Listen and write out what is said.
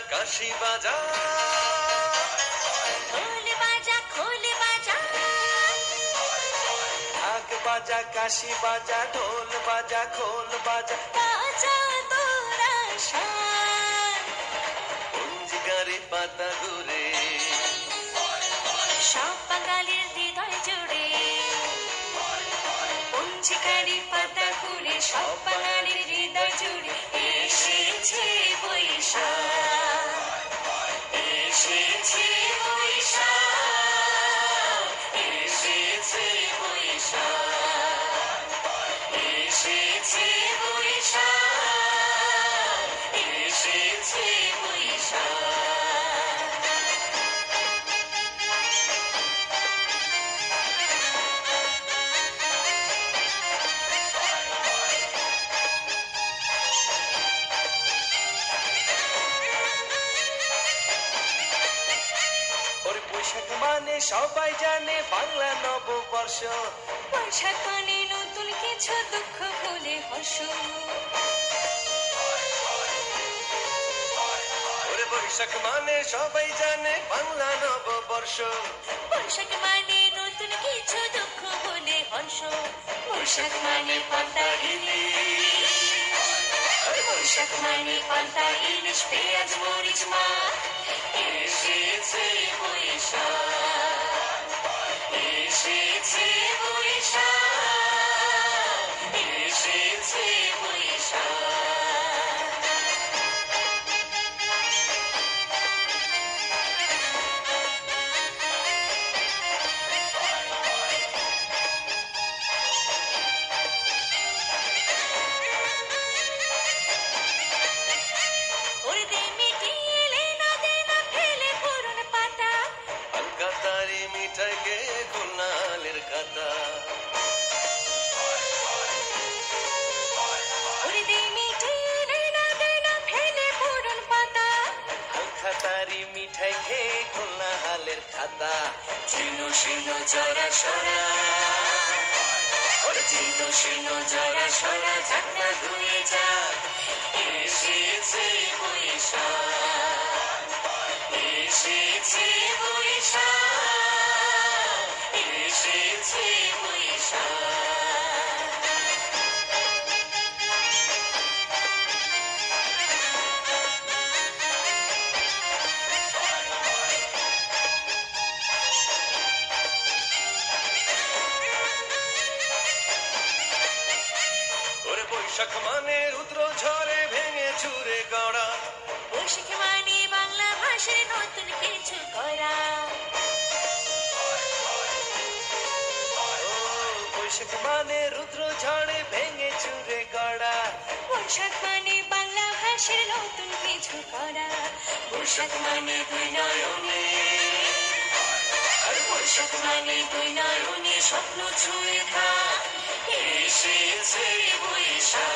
কাশি বাজা, ঢোল বাজা খোল বাজা, ঢাক বাজা কাশি বাজা ঢোল বাজা খোল বাজা, বাজা তোরা শান। পঞ্জিকারে পাতা ঘুরে সব বাঙালির হৃদয় জুড়ে, পঞ্জিকারি পাতা ঘুরে সব বাঙালির হৃদয় জুড়ে এসেছে বৈশাখ, এসেছে বৈশাখ, এসেছে বৈশাখ, এসেছে বৈশাখ, এসেছে বৈশাখ। ওরে বৈশাখ মানে সবাই জানে বাংলা নববর্ষ, বৈশাখ মানে নতুন কিছু দুঃখ ভুলে হর্ষ, ওরে বৈশাখ মানে সবাই জানে বাংলা নববর্ষ, বৈশাখ মানে নতুন কিছু দুঃখ ভুলে হর্ষ, বৈশাখ মানে পান্তা ইলিশ, বৈশাখ মানে পান্তা ইলিশ পেঁয়াজ মরিচ মাছ, এসেছে বৈশাখ, এসেছে বৈশাখ, এসেছে বৈশাখ। ওরে দে মিটিয়ে এলে না দে না ফেলে পুরন পাতা, কলকাতারি মিঠাই গে গোলালের কাতা, ওরে দে মিটিয়ে এলে না দে না ফেলে পুরন পাতা, কলকাতারি মিঠাই খেয়ে খোলা হালের খাতা, চিনো শিনো জরা সরা, ওরে চিনো শিনো জরা সরা ঝাঁকনা ধুয়ে যাক, এসেছে বৈশাখ, এসেছে বৈশাখ, এসেছে বৈশাখ। ওরে বৈশাখ মানে রুদ্র ঝড়ে ভেঙে চুরে গড়া, বৈশাখ মানে বাংলা ভাষায় নতুন কিছু করা, ও বৈশাখ মানে রুদ্র ঝড়ে ভেঙে চুরে গড়া, বৈশাখ মানে বাংলা ভাষার নতুন কিছু করা, বৈশাখ মানে দুই নয়নে, আর বৈশাখ মানে দুই নয়নে স্বপ্ন ছুঁয়ে থাক, এসেছে বৈশাখ।